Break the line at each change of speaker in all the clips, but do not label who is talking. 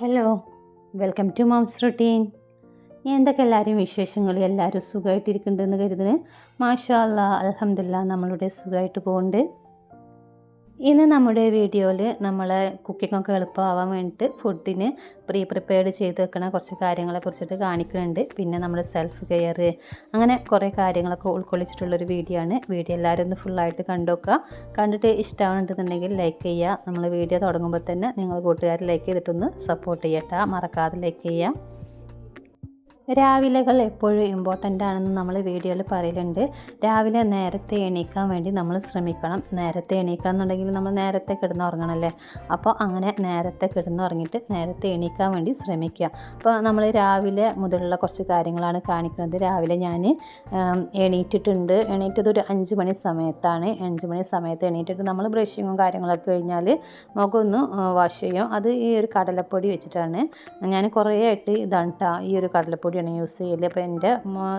Hello, welcome to mom's routine. എന്തൊക്കെ എല്ലാവരും വിശേഷങ്ങൾ? എല്ലാവരും സുഖമായിട്ടിരിക്കുന്നുണ്ടെന്ന് കരുതുന്നു. മാഷാ അല്ലാ, അൽഹംദുലില്ലാ, നമ്മളുടെ സുഖമായിട്ട് പോകുന്നുണ്ട്. ഇന്ന് നമ്മുടെ വീഡിയോയിൽ നമ്മളെ കുക്കിങ്ങൊക്കെ എളുപ്പമാവാൻ വേണ്ടിയിട്ട് ഫുഡിന് പ്രിപ്പയർഡ് ചെയ്ത് വെക്കണ കുറച്ച് കാര്യങ്ങളെ കുറിച്ചിട്ട് കാണിക്കുന്നുണ്ട്. പിന്നെ നമ്മുടെ സെൽഫ് കെയർ, അങ്ങനെ കുറേ കാര്യങ്ങളൊക്കെ ഉൾക്കൊള്ളിച്ചിട്ടുള്ളൊരു വീഡിയോ ആണ്. വീഡിയോ എല്ലാവരും ഒന്ന് ഫുള്ളായിട്ട് കണ്ടുവെക്കുക. കണ്ടിട്ട് ഇഷ്ടമാണെന്നുണ്ടെങ്കിൽ ലൈക്ക് ചെയ്യുക. നമ്മൾ വീഡിയോ തുടങ്ങുമ്പോൾ തന്നെ നിങ്ങൾ കൂട്ടുകാർ ലൈക്ക് ചെയ്തിട്ടൊന്ന് സപ്പോർട്ട് ചെയ്യട്ടെ, മറക്കാതെ ലൈക്ക് ചെയ്യുക. രാവിലെകൾ എപ്പോഴും ഇമ്പോർട്ടൻ്റ് ആണെന്ന് നമ്മൾ വീഡിയോയിൽ പറയലുണ്ട്. രാവിലെ നേരത്തെ എണീക്കാൻ വേണ്ടി നമ്മൾ ശ്രമിക്കണം. നേരത്തെ എണീക്കണം എന്നുണ്ടെങ്കിൽ നമ്മൾ നേരത്തെ കിടന്നുറങ്ങണമല്ലേ. അപ്പോൾ അങ്ങനെ നേരത്തെ കിടന്നുറങ്ങിയിട്ട് നേരത്തെ എണീക്കാൻ വേണ്ടി ശ്രമിക്കുക. അപ്പോൾ നമ്മൾ രാവിലെ മുതലുള്ള കുറച്ച് കാര്യങ്ങളാണ് കാണിക്കുന്നത്. രാവിലെ ഞാൻ എണീറ്റത് ഒരു 5 മണി സമയത്താണ്. 5 മണി സമയത്ത് എണീറ്റിട്ട് നമ്മൾ ബ്രഷിങ്ങും കാര്യങ്ങളൊക്കെ കഴിഞ്ഞാൽ മുഖം ഒന്ന് വാഷ് ചെയ്യും. അത് ഈ ഒരു കടലപ്പൊടി വെച്ചിട്ടാണ്. ഞാൻ കുറേ ആയിട്ട് ഇതാണ് കേട്ടോ, ഈ ഒരു കടലപ്പൊടി യൂസ് ചെയ്യല്. അപ്പോൾ എൻ്റെ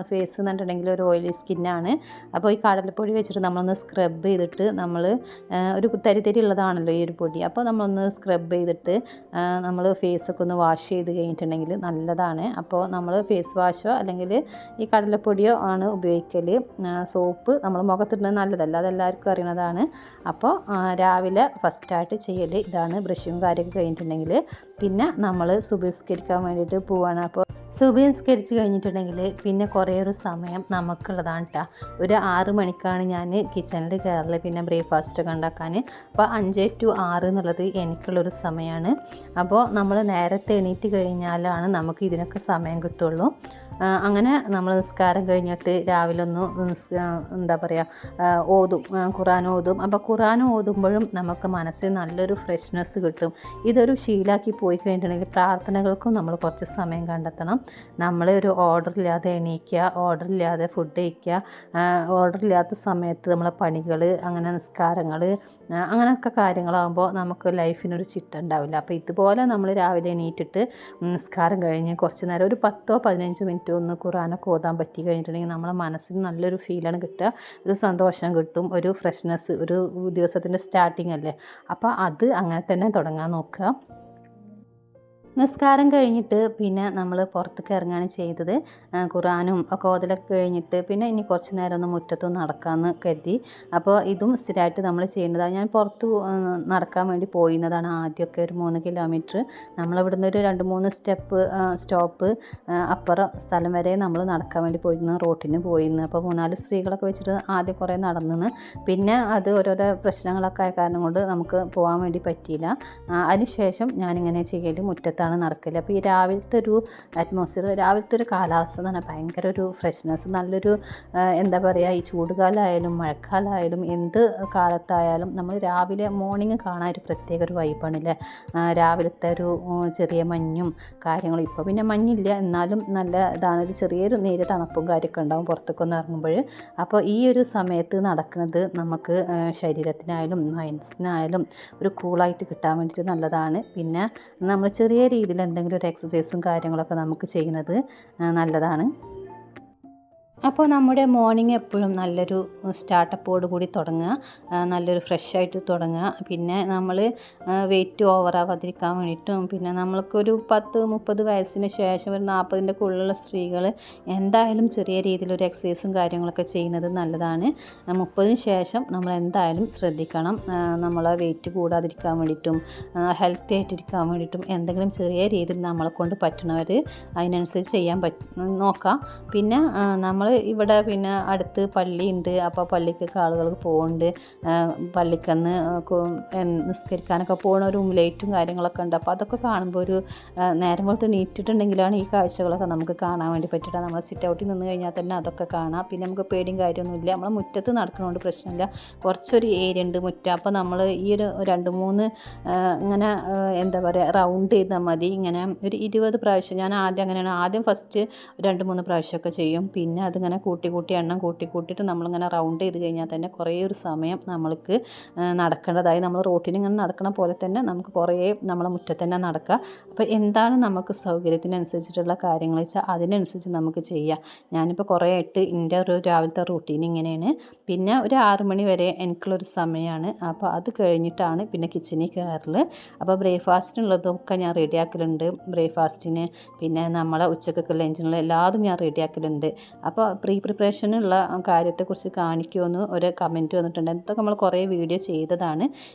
ഫേസ് എന്ന് പറഞ്ഞിട്ടുണ്ടെങ്കിൽ ഒരു ഓയിലി സ്കിന്നാണ്. അപ്പോൾ ഈ കടലപ്പൊടി വെച്ചിട്ട് നമ്മളൊന്ന് സ്ക്രബ് ചെയ്തിട്ട് നമ്മൾ ഒരു തരി ഉള്ളതാണല്ലോ ഈ ഒരു പൊടി. അപ്പോൾ നമ്മളൊന്ന് സ്ക്രബ് ചെയ്തിട്ട് നമ്മൾ ഫേസൊക്കെ ഒന്ന് വാഷ് ചെയ്ത് കഴിഞ്ഞിട്ടുണ്ടെങ്കിൽ നല്ലതാണ്. അപ്പോൾ നമ്മൾ ഫേസ് വാഷോ അല്ലെങ്കിൽ ഈ കടലപ്പൊടിയോ ആണ് ഉപയോഗിക്കൽ. സോപ്പ് നമ്മൾ മുഖത്തിടുന്നത് നല്ലതല്ല, അതെല്ലാവർക്കും അറിയുന്നതാണ്. അപ്പോൾ രാവിലെ ഫസ്റ്റായിട്ട് ചെയ്യൽ ഇതാണ്. ബ്രഷിങ് കാര്യമൊക്കെ കഴിഞ്ഞിട്ടുണ്ടെങ്കിൽ പിന്നെ നമ്മൾ സുബഹി നിസ്കരിക്കാൻ വേണ്ടിയിട്ട് പോവുകയാണ്. അപ്പോൾ സുബഹി നിസ്കരിച്ച് കഴിഞ്ഞിട്ടുണ്ടെങ്കിൽ പിന്നെ കുറേ ഒരു സമയം നമുക്കുള്ളതാണ് കേട്ടോ. ഒരു 6 മണിക്കാണ് ഞാൻ കിച്ചണിൽ കയറൽ, പിന്നെ ബ്രേക്ക്ഫാസ്റ്റൊക്കെ ഉണ്ടാക്കാൻ. അപ്പോൾ 5 to 6 എന്നുള്ളത് എനിക്കുള്ളൊരു സമയമാണ്. അപ്പോൾ നമ്മൾ നേരത്തെ എണീറ്റ് കഴിഞ്ഞാലാണ് നമുക്ക് ഇതിനൊക്കെ സമയം കിട്ടുള്ളൂ. അങ്ങനെ നമ്മൾ നിസ്കാരം കഴിഞ്ഞിട്ട് രാവിലെ ഒന്ന് എന്താ പറയുക, ഖുർആൻ ഓതും. അപ്പോൾ ഖുർആൻ ഓതുമ്പോഴും നമുക്ക് മനസ്സിൽ നല്ലൊരു ഫ്രഷ്നെസ് കിട്ടും. ഇതൊരു ശീലാക്കി പോയി കഴിഞ്ഞിട്ടുണ്ടെങ്കിൽ പ്രാർത്ഥനകൾക്കും നമ്മൾ കുറച്ച് സമയം കണ്ടെത്തണം. നമ്മൾ ഒരു ഓർഡറില്ലാതെ എണീക്കുക, ഓർഡറില്ലാതെ ഫുഡ് കഴിക്കുക, ഓർഡറില്ലാത്ത സമയത്ത് നമ്മളെ പണികൾ, അങ്ങനെ നിസ്കാരങ്ങൾ, അങ്ങനെയൊക്കെ കാര്യങ്ങളാകുമ്പോൾ നമുക്ക് ലൈഫിനൊരു ചിട്ട ഉണ്ടാവില്ല. അപ്പോൾ ഇതുപോലെ നമ്മൾ രാവിലെ എണീറ്റിട്ട് നിസ്കാരം കഴിഞ്ഞ് കുറച്ച് നേരം ഒരു 10-15 മിനിറ്റ് ഒന്ന് ഖുർആനൊക്കെ ഓതാൻ പറ്റി കഴിഞ്ഞിട്ടുണ്ടെങ്കിൽ നമ്മളെ മനസ്സിന് നല്ലൊരു ഫീലാണ് കിട്ടുക, ഒരു സന്തോഷം കിട്ടും, ഒരു ഫ്രഷ്നെസ്, ഒരു ദിവസത്തിൻ്റെ സ്റ്റാർട്ടിങ് അല്ലേ. അപ്പോൾ അത് അങ്ങനെ തന്നെ തുടങ്ങാൻ നോക്കുക. നിസ്കാരം കഴിഞ്ഞിട്ട് പിന്നെ നമ്മൾ പുറത്തേക്ക് ഇറങ്ങുകയാണ് ചെയ്തത്. ഖുർആനും ഒക്കെ ഓതലൊക്കെ കഴിഞ്ഞിട്ട് പിന്നെ ഇനി കുറച്ച് നേരം ഒന്ന് മുറ്റത്തൊന്ന് നടക്കാമെന്ന് കരുതി. അപ്പോൾ ഇതും സ്ഥിരമായിട്ട് നമ്മൾ ചെയ്യേണ്ടതാണ്. ഞാൻ പുറത്ത് നടക്കാൻ വേണ്ടി പോയിരുന്നതാണ് ആദ്യമൊക്കെ, ഒരു 3 കിലോമീറ്റർ. നമ്മളിവിടുന്ന് ഒരു 2-3 സ്റ്റോപ്പ് അപ്പുറം സ്ഥലം വരെ നമ്മൾ നടക്കാൻ വേണ്ടി പോയിരുന്നു, റോട്ടിന് പോയിരുന്നു. അപ്പോൾ 3-4 സ്ത്രീകളൊക്കെ വെച്ചിട്ട് ആദ്യം കുറേ നടന്നു. പിന്നെ അത് ഓരോരോ പ്രശ്നങ്ങളൊക്കെ ആയ കാരണം കൊണ്ട് നമുക്ക് പോകാൻ വേണ്ടി പറ്റിയില്ല. അതിനുശേഷം ഞാനിങ്ങനെ ചെയ്യൽ മുറ്റത്താണ് നടക്കൽ. അപ്പോൾ ഈ രാവിലത്തെ ഒരു അറ്റ്മോസ്ഫിയർ, രാവിലത്തെ ഒരു കാലാവസ്ഥ എന്ന് പറഞ്ഞാൽ ഭയങ്കര ഒരു ഫ്രഷ്നെസ്, നല്ലൊരു എന്താ പറയുക, ഈ ചൂടുകാലമായാലും മഴക്കാലമായാലും എന്ത് കാലത്തായാലും നമ്മൾ രാവിലെ മോർണിംഗ് കാണാൻ ഒരു പ്രത്യേക ഒരു വൈബാണല്ലേ. രാവിലത്തെ ഒരു ചെറിയ മഞ്ഞും കാര്യങ്ങളും, ഇപ്പോൾ പിന്നെ മഞ്ഞില്ല എന്നാലും നല്ല ഇതാണ്, ഒരു ചെറിയൊരു നേരിയ തണുപ്പും കാര്യമൊക്കെ ഉണ്ടാകും പുറത്തേക്കൊന്ന് ഇറങ്ങുമ്പോൾ. അപ്പോൾ ഈ ഒരു സമയത്ത് നടക്കുന്നത് നമുക്ക് ശരീരത്തിനായാലും മൈൻഡ്സിനായാലും ഒരു കൂളായിട്ട് കിട്ടാൻ വേണ്ടിയിട്ട് നല്ലതാണ്. പിന്നെ നമ്മൾ ചെറിയ രീതിയിൽ എന്തെങ്കിലും ഒരു എക്സസൈസും കാര്യങ്ങളൊക്കെ നമുക്ക് ചെയ്യുന്നത് നല്ലതാണ്. അപ്പോൾ നമ്മുടെ മോർണിംഗ് എപ്പോഴും നല്ലൊരു സ്റ്റാർട്ടപ്പോട് കൂടി തുടങ്ങുക, നല്ലൊരു ഫ്രഷായിട്ട് തുടങ്ങുക. പിന്നെ നമ്മൾ വെയിറ്റ് ഓവറാവാതിരിക്കാൻ വേണ്ടിയിട്ടും, പിന്നെ നമ്മൾക്കൊരു 10-30 വയസ്സിന് ശേഷം ഒരു 40ൻ്റെ ഉള്ളിലുള്ള സ്ത്രീകൾ എന്തായാലും ചെറിയ രീതിയിലൊരു എക്സസൈസും കാര്യങ്ങളൊക്കെ ചെയ്യുന്നത് നല്ലതാണ്. 30-ന് ശേഷം നമ്മൾ എന്തായാലും ശ്രദ്ധിക്കണം. നമ്മളെ വെയിറ്റ് കൂടാതിരിക്കാൻ വേണ്ടിയിട്ടും ഹെൽത്തി ആയിട്ടിരിക്കാൻ വേണ്ടിയിട്ടും എന്തെങ്കിലും ചെറിയ രീതിയിൽ നമ്മളെ കൊണ്ട് പറ്റുന്നവർ അതിനനുസരിച്ച് ചെയ്യാൻ നോക്കാം. പിന്നെ നമ്മൾ ഇവിടെ പിന്നെ അടുത്ത് പള്ളിയുണ്ട്. അപ്പോൾ പള്ളിക്കൊക്കെ ആളുകൾക്ക് പോകുന്നുണ്ട്. പള്ളിക്കന്ന് നിസ്കരിക്കാനൊക്കെ പോകുന്നവരും ലൈറ്റും കാര്യങ്ങളൊക്കെ ഉണ്ട്. അപ്പോൾ അതൊക്കെ കാണുമ്പോൾ ഒരു നേരം പോലത്തെ നീറ്റിട്ടുണ്ടെങ്കിലാണ് ഈ കാഴ്ചകളൊക്കെ നമുക്ക് കാണാൻ വേണ്ടി പറ്റിയിട്ട്. നമ്മൾ സിറ്റ് ഔട്ടിൽ നിന്ന് കഴിഞ്ഞാൽ തന്നെ അതൊക്കെ കാണാം. പിന്നെ നമുക്ക് പേടിയും കാര്യമൊന്നുമില്ല, നമ്മൾ മുറ്റത്ത് നടക്കുന്നതുകൊണ്ട് പ്രശ്നമില്ല. കുറച്ചൊരു ഏരിയ ഉണ്ട് മുറ്റം. അപ്പോൾ നമ്മൾ ഈ ഒരു 2-3 ഇങ്ങനെ എന്താ പറയുക റൗണ്ട് ചെയ്താൽ മതി. ഇങ്ങനെ ഒരു 20 പ്രാവശ്യം, ഞാൻ ആദ്യം അങ്ങനെയാണ്, ആദ്യം ഫസ്റ്റ് 2-3 പ്രാവശ്യമൊക്കെ ചെയ്യും. പിന്നെ അത് ഇങ്ങനെ കൂട്ടി എണ്ണം കൂട്ടിയിട്ട് നമ്മളിങ്ങനെ റൗണ്ട് ചെയ്ത് കഴിഞ്ഞാൽ തന്നെ കുറേ ഒരു സമയം നമ്മൾക്ക് നടക്കേണ്ടതായി. നമ്മൾ റോട്ടിൽ ഇങ്ങനെ നടക്കണ പോലെ തന്നെ നമുക്ക് കുറേ നമ്മളെ മുറ്റത്ത് തന്നെ നടക്കുക. അപ്പോൾ എന്താണ് നമുക്ക് സൗകര്യത്തിനനുസരിച്ചിട്ടുള്ള കാര്യങ്ങൾ വെച്ചാൽ അതിനനുസരിച്ച് നമുക്ക് ചെയ്യാം. ഞാനിപ്പോൾ കുറേ ആയിട്ട് എൻ്റെ ഒരു രാവിലത്തെ റൂട്ടീൻ ഇങ്ങനെയാണ്. പിന്നെ ഒരു 6 മണി വരെ എനിക്കുള്ളൊരു സമയമാണ്. അപ്പോൾ അത് കഴിഞ്ഞിട്ടാണ് പിന്നെ കിച്ചണിൽ കയറൽ. അപ്പോൾ ബ്രേക്ക്ഫാസ്റ്റിനുള്ളതൊക്കെ ഞാൻ റെഡിയാക്കലുണ്ട്. ബ്രേക്ക്ഫാസ്റ്റിന് പിന്നെ നമ്മളെ ഉച്ചക്കൊക്കെ ലഞ്ചിനുള്ള എല്ലാതും ഞാൻ റെഡിയാക്കലുണ്ട്. അപ്പോൾ പ്രിപ്പറേഷനുള്ള കാര്യത്തെക്കുറിച്ച് കാണിക്കുമെന്ന് ഒരു കമൻറ്റ് വന്നിട്ടുണ്ട്. ഇതൊക്കെ നമ്മൾ കുറേ വീഡിയോ ചെയ്തതാണ്.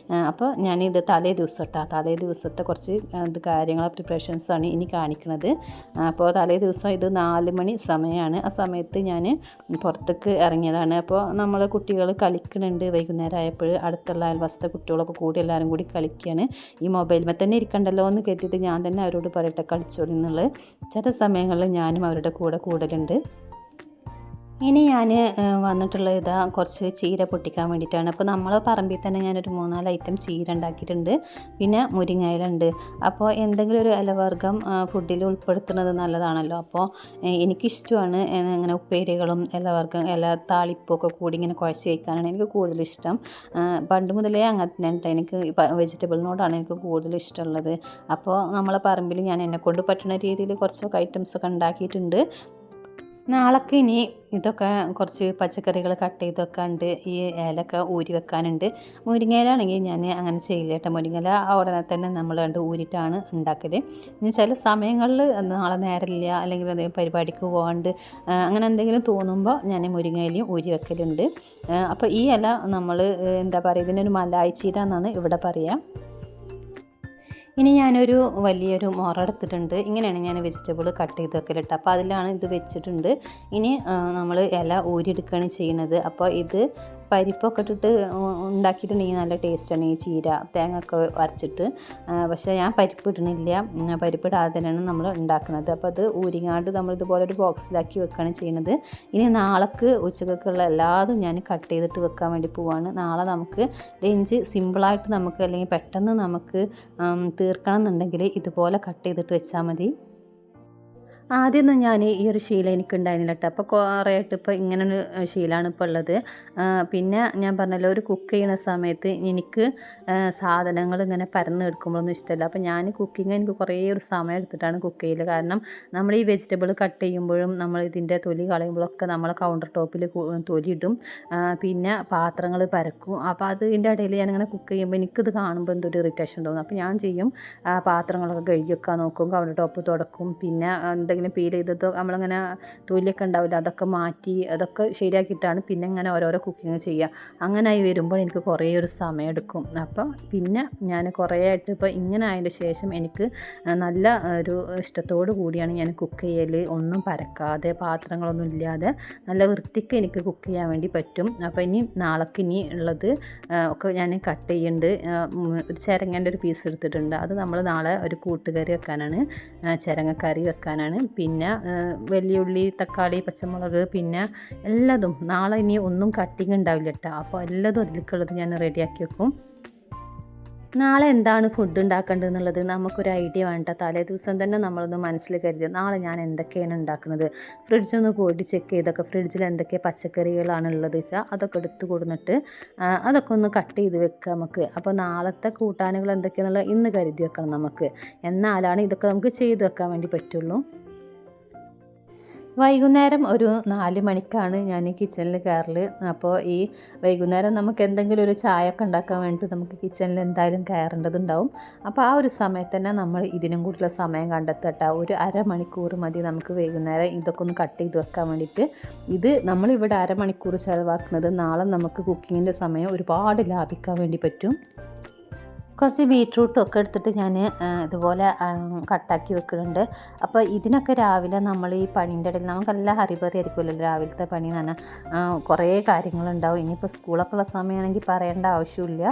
അപ്പോൾ ഞാനിത് തലേ ദിവസത്തെ കുറച്ച് കാര്യങ്ങൾ പ്രിപ്പറേഷൻസാണ് ഇനി കാണിക്കുന്നത്. അപ്പോൾ തലേ ദിവസം ഇത് 4 മണി സമയമാണ്. ആ സമയത്ത് ഞാൻ പുറത്തേക്ക് ഇറങ്ങിയതാണ്. അപ്പോൾ നമ്മൾ കുട്ടികൾ കളിക്കുന്നുണ്ട്. വൈകുന്നേരം ആയപ്പോൾ അടുത്തുള്ള അയൽവാസത്തെ കുട്ടികളൊക്കെ കൂടി എല്ലാവരും കൂടി കളിക്കുകയാണ്. ഈ മൊബൈലിൽ തന്നെ ഇരിക്കണ്ടല്ലോ എന്ന് കരുതിയിട്ട് ഞാൻ തന്നെ അവരോട് പറയട്ടെ കളിച്ചോളി എന്നുള്ളത്. ചില സമയങ്ങളിൽ ഞാനും അവരുടെ കൂടെ കൂടലുണ്ട്. ഇനി ഞാൻ വന്നിട്ടുള്ളത് കുറച്ച് ചീര പൊട്ടിക്കാൻ വേണ്ടിയിട്ടാണ്. അപ്പോൾ നമ്മളെ പറമ്പിൽ തന്നെ ഞാനൊരു 3-4 ഐറ്റം ചീര ഉണ്ടാക്കിയിട്ടുണ്ട്. പിന്നെ മുരിങ്ങയിലുണ്ട്. അപ്പോൾ എന്തെങ്കിലും ഒരു ഇലവർഗ്ഗം ഫുഡിൽ ഉൾപ്പെടുത്തുന്നത് നല്ലതാണല്ലോ. അപ്പോൾ എനിക്കിഷ്ടമാണ് ഇങ്ങനെ ഉപ്പേരികളും ഇല താളിപ്പൊക്കെ കൂടി ഇങ്ങനെ കുഴച്ച് കഴിക്കാനാണ് എനിക്ക് കൂടുതലിഷ്ടം. പണ്ട് മുതലേ അങ്ങനെ തന്നെ എനിക്ക് വെജിറ്റബിളിനോടാണ് എനിക്ക് കൂടുതൽ ഇഷ്ടമുള്ളത്. അപ്പോൾ നമ്മളെ പറമ്പിൽ ഞാൻ എന്നെക്കൊണ്ട് പറ്റുന്ന രീതിയിൽ കുറച്ചൊക്കെ ഐറ്റംസൊക്കെ ഉണ്ടാക്കിയിട്ടുണ്ട്. നാളേക്ക് ഇനി ഇതൊക്കെ കുറച്ച് പച്ചക്കറികൾ കട്ട് ചെയ്ത് വെക്കാനുണ്ട്. ഈ ഇലയൊക്കെ ഊരി വെക്കാനുണ്ട്. മുരിങ്ങയിലാണെങ്കിൽ ഞാൻ അങ്ങനെ ചെയ്യില്ല കേട്ടോ. മുരിങ്ങയില ഉടനെ തന്നെ നമ്മൾ ഊരിയിട്ടാണ് ഉണ്ടാക്കൽ. ഇനി ചില സമയങ്ങളിൽ നാളെ നേരമില്ല അല്ലെങ്കിൽ എന്തെങ്കിലും പരിപാടിക്ക് പോകാണ്ട് അങ്ങനെ എന്തെങ്കിലും തോന്നുമ്പോൾ ഞാൻ മുരിങ്ങയിലയും ഊരി വെക്കലുണ്ട്. അപ്പോൾ ഈ ഇല നമ്മൾ എന്താ പറയുക, ഇതിനൊരു മലായി ചീര എന്നാണ് ഇവിടെ പറയുക. ഇനി ഞാനൊരു വലിയൊരു മുറ എടുത്തിട്ടുണ്ട്. ഇങ്ങനെയാണ് ഞാൻ വെജിറ്റബിൾ കട്ട് ചെയ്ത് വെക്കലിട്ട്. അപ്പോൾ അതിലാണ് ഇത് വെച്ചിട്ടുണ്ട്. ഇനി നമ്മൾ ഇല ഊരിയെടുക്കുകയാണ് ചെയ്യുന്നത്. അപ്പോൾ ഇത് പരിപ്പൊക്കെ ഇട്ടിട്ട് ഉണ്ടാക്കിയിട്ടുണ്ടെങ്കിൽ നല്ല ടേസ്റ്റാണ് ഈ ചീര, തേങ്ങ ഒക്കെ അരച്ചിട്ട്. പക്ഷേ ഞാൻ പരിപ്പ് ഇടുന്നില്ല. പരിപ്പിടാതെ തന്നെയാണ് നമ്മൾ ഉണ്ടാക്കുന്നത്. അപ്പോൾ അത് ഊരിങ്ങാണ്ട് നമ്മൾ ഇതുപോലെ ഒരു ബോക്സിലാക്കി വെക്കുകയാണ് ചെയ്യുന്നത്. ഇനി നാളേക്ക് ഉച്ചക്കൊക്കെയുള്ള എല്ലാതും ഞാൻ കട്ട് ചെയ്തിട്ട് വെക്കാൻ വേണ്ടി പോവാണ്. നാളെ നമുക്ക് ലഞ്ച് സിമ്പിളായിട്ട് നമുക്ക് അല്ലെങ്കിൽ പെട്ടെന്ന് നമുക്ക് തീർക്കണം എന്നുണ്ടെങ്കിൽ ഇതുപോലെ കട്ട് ചെയ്തിട്ട് വെച്ചാൽ മതി. ആദ്യമൊന്നും ഞാൻ ഈ ഒരു ശീലം എനിക്കുണ്ടായിരുന്നില്ല കേട്ടോ. അപ്പോൾ കുറേ ആയിട്ട് ഇപ്പോൾ ഇങ്ങനൊരു ശീലമാണ് ഇപ്പോൾ ഉള്ളത്. പിന്നെ ഞാൻ പറഞ്ഞല്ലോ, ഒരു കുക്ക് ചെയ്യുന്ന സമയത്ത് എനിക്ക് സാധനങ്ങൾ ഇങ്ങനെ പരന്നെടുക്കുമ്പോഴൊന്നും ഇഷ്ടമല്ല. അപ്പോൾ ഞാൻ കുക്കിങ് എനിക്ക് കുറേ ഒരു സമയം എടുത്തിട്ടാണ് കുക്ക് ചെയ്യൽ. കാരണം നമ്മൾ ഈ വെജിറ്റബിൾ കട്ട് ചെയ്യുമ്പോഴും നമ്മൾ ഇതിൻ്റെ തൊലി കളയുമ്പോഴൊക്കെ നമ്മൾ കൗണ്ടർ ടോപ്പിൽ തൊലി ഇടും. പിന്നെ പാത്രങ്ങൾ പരക്കും. അപ്പോൾ അതിൻ്റെ ഇടയിൽ ഞാനിങ്ങനെ കുക്ക് ചെയ്യുമ്പോൾ എനിക്കിത് കാണുമ്പോൾ എന്തൊരു ഇറിറ്റേഷൻ തോന്നും. അപ്പോൾ ഞാൻ ചെയ്യും, പാത്രങ്ങളൊക്കെ കഴുകി വെക്കാൻ നോക്കും, കൗണ്ടർ ടോപ്പ് തുടക്കും. പിന്നെ എന്തെങ്കിലും പീൽ ചെയ്തതോ നമ്മളിങ്ങനെ തൊലിയൊക്കെ ഉണ്ടാവില്ല, അതൊക്കെ മാറ്റി അതൊക്കെ ശരിയാക്കിയിട്ടാണ് പിന്നെ ഇങ്ങനെ ഓരോരോ കുക്കിങ് ചെയ്യുക. അങ്ങനെയായി വരുമ്പോൾ എനിക്ക് കുറേ ഒരു സമയം എടുക്കും. അപ്പോൾ പിന്നെ ഞാൻ കുറേ ആയിട്ട് ഇപ്പോൾ ഇങ്ങനെ ആയതിൻ്റെ ശേഷം എനിക്ക് നല്ല ഒരു ഇഷ്ടത്തോടു കൂടിയാണ് ഞാൻ കുക്ക് ചെയ്യൽ. ഒന്നും പരക്കാതെ പാത്രങ്ങളൊന്നും ഇല്ലാതെ നല്ല വൃത്തിക്ക് എനിക്ക് കുക്ക് ചെയ്യാൻ വേണ്ടി പറ്റും. അപ്പോൾ ഇനി നാളേക്ക് ഇനി ഉള്ളത് ഒക്കെ ഞാൻ കട്ട് ചെയ്യുന്നുണ്ട്. ഒരു ചിരങ്ങേൻ്റെ ഒരു പീസ് എടുത്തിട്ടുണ്ട്. അത് നമ്മൾ നാളെ ഒരു കൂട്ടുകറി വെക്കാനാണ്, ചിരങ്ങക്കറി വെക്കാനാണ്. പിന്നെ വലിയുള്ളി, തക്കാളി, പച്ചമുളക്, പിന്നെ എല്ലാതും നാളെ ഇനി ഒന്നും കട്ടിങ് ഉണ്ടാവില്ല കേട്ടോ. അപ്പോൾ എല്ലാതും അതിലേക്കുള്ളത് ഞാൻ റെഡിയാക്കി വെക്കും. നാളെ എന്താണ് ഫുഡ് ഉണ്ടാക്കേണ്ടത് എന്നുള്ളത് നമുക്കൊരു ഐഡിയ വേണ്ട. തലേ ദിവസം തന്നെ നമ്മളൊന്ന് മനസ്സിൽ കരുതി നാളെ ഞാൻ എന്തൊക്കെയാണ് ഉണ്ടാക്കുന്നത്, ഫ്രിഡ്ജൊന്ന് പോയിട്ട് ചെക്ക് ചെയ്തൊക്കെ ഫ്രിഡ്ജിൽ എന്തൊക്കെ പച്ചക്കറികളാണ് ഉള്ളത് വെച്ചാൽ അതൊക്കെ എടുത്ത് കൊടുത്തിട്ട് അതൊക്കെ ഒന്ന് കട്ട് ചെയ്ത് വെക്കുക നമുക്ക്. അപ്പോൾ നാളത്തെ കൂട്ടാനുകൾ എന്തൊക്കെയാണെന്നുള്ളത് ഇന്ന് കരുതി വെക്കണം നമുക്ക്. എന്നാലാണ് ഇതൊക്കെ നമുക്ക് ചെയ്ത് വെക്കാൻ വേണ്ടി പറ്റുള്ളൂ. വൈകുന്നേരം ഒരു 4 മണിക്കാണ് ഞാൻ കിച്ചണിൽ കയറൽ. അപ്പോൾ ഈ വൈകുന്നേരം നമുക്ക് എന്തെങ്കിലും ഒരു ചായ ഒക്കെ ഉണ്ടാക്കാൻ വേണ്ടിയിട്ട് നമുക്ക് കിച്ചണിൽ എന്തായാലും കയറേണ്ടതുണ്ടാവും. അപ്പോൾ ആ ഒരു സമയത്ത് തന്നെ നമ്മൾ ഇതിനും കൂടിയുള്ള സമയം കണ്ടെത്തട്ടെ. ഒരു അരമണിക്കൂർ മതി നമുക്ക് വൈകുന്നേരം ഇതൊക്കെ ഒന്ന് കട്ട് ചെയ്ത് വെക്കാൻ വേണ്ടിയിട്ട്. ഇത് നമ്മളിവിടെ അരമണിക്കൂർ ചിലവാക്കുന്നത് നാളെ നമുക്ക് കുക്കിങ്ങിൻ്റെ സമയം ഒരുപാട് ലാഭിക്കാൻ വേണ്ടി പറ്റും. കുറച്ച് ബീറ്റ്റൂട്ടും ഒക്കെ എടുത്തിട്ട് ഞാൻ ഇതുപോലെ കട്ടാക്കി വെക്കുന്നുണ്ട്. അപ്പോൾ ഇതിനൊക്കെ രാവിലെ നമ്മൾ ഈ പണീൻ്റെ ഇടയിൽ നമുക്കെല്ലാം ഹറിബറി ആയിരിക്കുമല്ലോ രാവിലത്തെ പണി എന്ന് പറഞ്ഞാൽ. കുറേ കാര്യങ്ങളുണ്ടാവും. ഇനിയിപ്പോൾ സ്കൂളൊക്കെ ഉള്ള സമയമാണെങ്കിൽ പറയേണ്ട ആവശ്യമില്ല.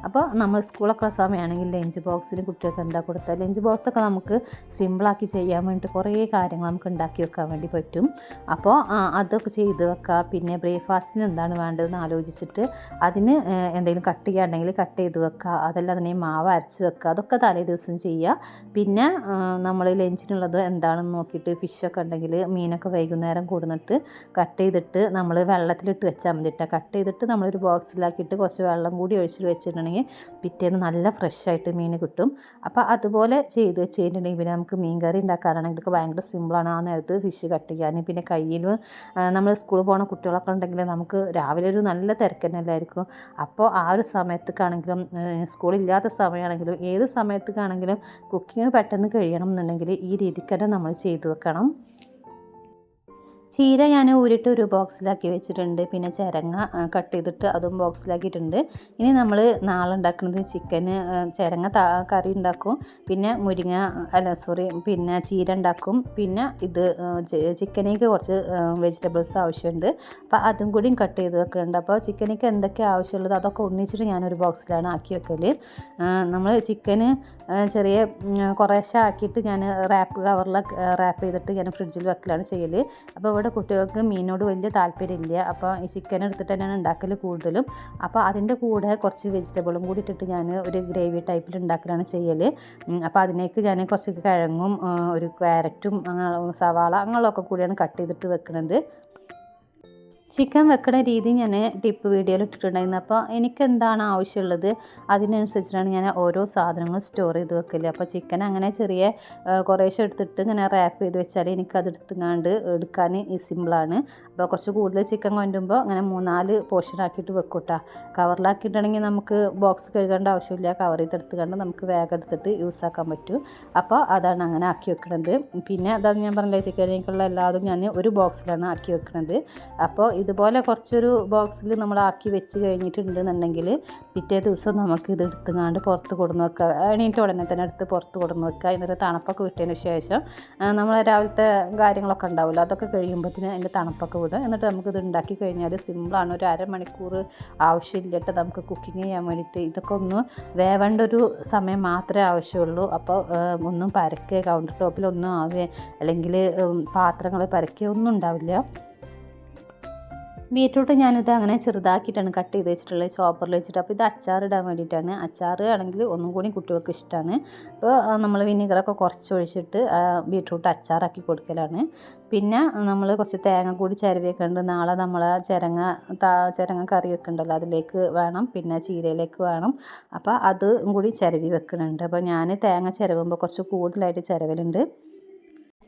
അപ്പോൾ നമ്മൾ സ്കൂളൊക്കെ ഉള്ള സമയമാണെങ്കിൽ ലഞ്ച് ബോക്സിന് കുട്ടികൾക്ക് എന്താ കൊടുത്താൽ ലഞ്ച് ബോക്സൊക്കെ നമുക്ക് സിമ്പിളാക്കി ചെയ്യാൻ വേണ്ടി കുറേ കാര്യങ്ങൾ നമുക്ക് ഉണ്ടാക്കി വെക്കാൻ വേണ്ടി പറ്റും. അപ്പോൾ അതൊക്കെ ചെയ്ത് വെക്കുക. പിന്നെ ബ്രേക്ക്ഫാസ്റ്റിന് എന്താണ് വേണ്ടതെന്ന് ആലോചിച്ചിട്ട് അതിന് എന്തെങ്കിലും കട്ട് ചെയ്യാണ്ടെങ്കിൽ കട്ട് ചെയ്ത് വെക്കുക. അതല്ലാതെ തന്നെ മാവ് അരച്ച് വെക്കുക, അതൊക്കെ തലേ ദിവസം ചെയ്യുക. പിന്നെ നമ്മൾ ലഞ്ചിനുള്ളത് എന്താണെന്ന് നോക്കിയിട്ട് ഫിഷൊക്കെ ഉണ്ടെങ്കിൽ മീനൊക്കെ വൈകുന്നേരം കൊടുന്നിട്ട് കട്ട് ചെയ്തിട്ട് നമ്മൾ വെള്ളത്തിലിട്ട് വെച്ചാൽ മതി കേട്ടോ. കട്ട് ചെയ്തിട്ട് നമ്മളൊരു ബോക്സിലാക്കിയിട്ട് കുറച്ച് വെള്ളം കൂടി ഒഴിച്ചിട്ട് വെച്ചിട്ടുണ്ടെങ്കിൽ പിറ്റേന്ന് നല്ല ഫ്രഷ് ആയിട്ട് മീൻ കിട്ടും. അപ്പോൾ അതുപോലെ ചെയ്ത് വെച്ച് കഴിഞ്ഞിട്ടുണ്ടെങ്കിൽ പിന്നെ നമുക്ക് മീൻ കറി ഉണ്ടാക്കാനാണെങ്കിലൊക്കെ ഭയങ്കര സിമ്പിളാണ്. ആ നേരത്ത് ഫിഷ് കട്ട് ചെയ്യാൻ. പിന്നെ കയ്യിൽ നമ്മൾ സ്കൂളിൽ പോകുന്ന കുട്ടികളൊക്കെ ഉണ്ടെങ്കിൽ നമുക്ക് രാവിലെ ഒരു നല്ല തിരക്ക് തന്നെ അല്ലായിരിക്കും. അപ്പോൾ ആ ഒരു സമയത്തേക്കാണെങ്കിലും സ്കൂളില്ലാത്ത സമയമാണെങ്കിലും ഏത് സമയത്തേക്കാണെങ്കിലും കുക്കിംഗ് പെട്ടെന്ന് കഴിയണം എന്നുണ്ടെങ്കിൽ ഈ രീതിക്ക് തന്നെ നമ്മൾ ചെയ്തു വെക്കണം. ചീര ഞാൻ ഊരിട്ട് ഒരു ബോക്സിലാക്കി വെച്ചിട്ടുണ്ട്. പിന്നെ ചിരങ്ങ കട്ട് ചെയ്തിട്ട് അതും ബോക്സിലാക്കിയിട്ടുണ്ട്. ഇനി നമ്മൾ നാളെ ഉണ്ടാക്കുന്നത് ചിക്കന് ചിരങ്ങ കറി ഉണ്ടാക്കും, പിന്നെ പിന്നെ ചീര ഉണ്ടാക്കും, പിന്നെ ഇത് ചിക്കനേക്ക് കുറച്ച് വെജിറ്റബിൾസ് ആവശ്യമുണ്ട്. അപ്പോൾ അതും കൂടിയും കട്ട് ചെയ്ത് വെക്കുന്നുണ്ട്. അപ്പോൾ ചിക്കനേക്ക് എന്തൊക്കെ ആവശ്യമുള്ളത് അതൊക്കെ ഒന്നിച്ചിട്ട് ഞാനൊരു ബോക്സിലാണ് ആക്കി വെക്കൽ. നമ്മൾ ചിക്കന് ചെറിയ കുറേശ്ശെ ആക്കിയിട്ട് ഞാൻ കവറിൽ റാപ്പ് ചെയ്തിട്ട് ഞാൻ ഫ്രിഡ്ജിൽ വെക്കലാണ് ചെയ്യൽ. അപ്പോൾ ഇവിടെ കുട്ടികൾക്ക് മീനോട് വലിയ താല്പര്യമില്ല. അപ്പോൾ ഈ ചിക്കൻ എടുത്തിട്ട് തന്നെയാണ് ഉണ്ടാക്കൽ കൂടുതലും. അപ്പോൾ അതിൻ്റെ കൂടെ കുറച്ച് വെജിറ്റബിളും കൂടി ഇട്ടിട്ട് ഞാൻ ഒരു ഗ്രേവി ടൈപ്പിൽ ഉണ്ടാക്കലാണ് ചെയ്യൽ. അപ്പോൾ അതിനേക്ക് ഞാൻ കുറച്ച് കിഴങ്ങും ഒരു ക്യാരറ്റും സവാള അങ്ങനെയുള്ളതൊക്കെ കൂടിയാണ് കട്ട് ചെയ്തിട്ട് വെക്കുന്നത്. ചിക്കൻ വെക്കുന്ന രീതി ഞാൻ ടിപ്പ് വീഡിയോയിൽ ഇട്ടിട്ടുണ്ടായിരുന്നു. അപ്പോൾ എനിക്ക് എന്താണ് ആവശ്യമുള്ളത് അതിനനുസരിച്ചിട്ടാണ് ഞാൻ ഓരോ സാധനങ്ങളും സ്റ്റോർ ചെയ്ത് വെക്കൽ. അപ്പോൾ ചിക്കൻ അങ്ങനെ ചെറിയ കുറേശ്ശെ എടുത്തിട്ട് ഇങ്ങനെ റാപ്പ് ചെയ്ത് വെച്ചാൽ എനിക്കത് എടുക്കാൻ സിമ്പിളാണ്. അപ്പോൾ കുറച്ച് കൂടുതൽ ചിക്കൻ കൊണ്ടുമ്പോൾ അങ്ങനെ 3-4 പോർഷൻ ആക്കിയിട്ട് വെക്കും കേട്ടോ. കവറിലാക്കിയിട്ടുണ്ടെങ്കിൽ നമുക്ക് ബോക്സ് കഴുകേണ്ട ആവശ്യമില്ല. കവർ ചെയ്തെടുത്തുകൊണ്ട് നമുക്ക് വേഗം എടുത്തിട്ട് യൂസ് ആക്കാൻ പറ്റും. അപ്പോൾ അതാണ് അങ്ങനെ ആക്കി വെക്കുന്നത്. പിന്നെ അതാണ് ഞാൻ പറഞ്ഞില്ലേ, ചിക്കനേക്കുള്ള എല്ലാതും ഞാൻ ഒരു ബോക്സിലാണ് ആക്കി വെക്കുന്നത്. അപ്പോൾ ഇതുപോലെ കുറച്ചൊരു ബോക്സിൽ നമ്മൾ ആക്കി വെച്ച് കഴിഞ്ഞിട്ടുണ്ടെന്നുണ്ടെങ്കിൽ പിറ്റേ ദിവസം നമുക്ക് ഇത് എടുത്തുകൊണ്ട് പുറത്ത് കൊടുന്ന് വെക്കുക. എണീറ്റ് ഉടനെ തന്നെ എടുത്ത് പുറത്ത് കൊടുന്ന് വെക്കുക. എന്നിട്ട് തണുപ്പൊക്കെ വിട്ടതിന് ശേഷം നമ്മൾ രാവിലത്തെ കാര്യങ്ങളൊക്കെ ഉണ്ടാവില്ല, അതൊക്കെ കഴിയുമ്പോഴത്തേന് അതിൻ്റെ തണുപ്പൊക്കെ വിടും. എന്നിട്ട് നമുക്കിത് ഉണ്ടാക്കി കഴിഞ്ഞാൽ സിമ്പിളാണ്. ഒരു അരമണിക്കൂർ ആവശ്യമില്ലിട്ട് നമുക്ക് കുക്കിംഗ് ചെയ്യാൻ വേണ്ടിയിട്ട്. ഇതൊക്കെ ഒന്ന് വേവേണ്ട ഒരു സമയം മാത്രമേ ആവശ്യമുള്ളൂ. അപ്പോൾ ഒന്നും പരക്കുക കൗണ്ടർ ടോപ്പിലൊന്നും ആവുക അല്ലെങ്കിൽ പാത്രങ്ങൾ പരക്കുക ഒന്നും ഉണ്ടാവില്ല. ബീറ്റ്റൂട്ട് ഞാനിത് അങ്ങനെ ചെറുതാക്കിയിട്ടാണ് കട്ട് ചെയ്ത് വെച്ചിട്ടുള്ളത് ചോപ്പറിൽ വെച്ചിട്ട്. അപ്പോൾ ഇത് അച്ചാറിടാൻ വേണ്ടിയിട്ടാണ്. അച്ചാർ ആണെങ്കിൽ ഒന്നും കൂടി കുട്ടികൾക്ക് ഇഷ്ടമാണ്. അപ്പോൾ നമ്മൾ വിനീഗറൊക്കെ കുറച്ച് ഒഴിച്ചിട്ട് ബീറ്റ്റൂട്ട് അച്ചാറാക്കി കൊടുക്കലാണ്. പിന്നെ നമ്മൾ കുറച്ച് തേങ്ങ കൂടി ചിരവിയൊക്കെ ഉണ്ട്. നാളെ നമ്മൾ ചിരങ്ങ കറി വെക്കണ്ടല്ലോ അതിലേക്ക് വേണം, പിന്നെ ചീരയിലേക്ക് വേണം. അപ്പോൾ അതും കൂടി ചിരവി വെക്കുന്നുണ്ട്. അപ്പോൾ ഞാൻ തേങ്ങ ചിരവുമ്പോൾ കുറച്ച് കൂടുതലായിട്ട് ചിരവലുണ്ട്.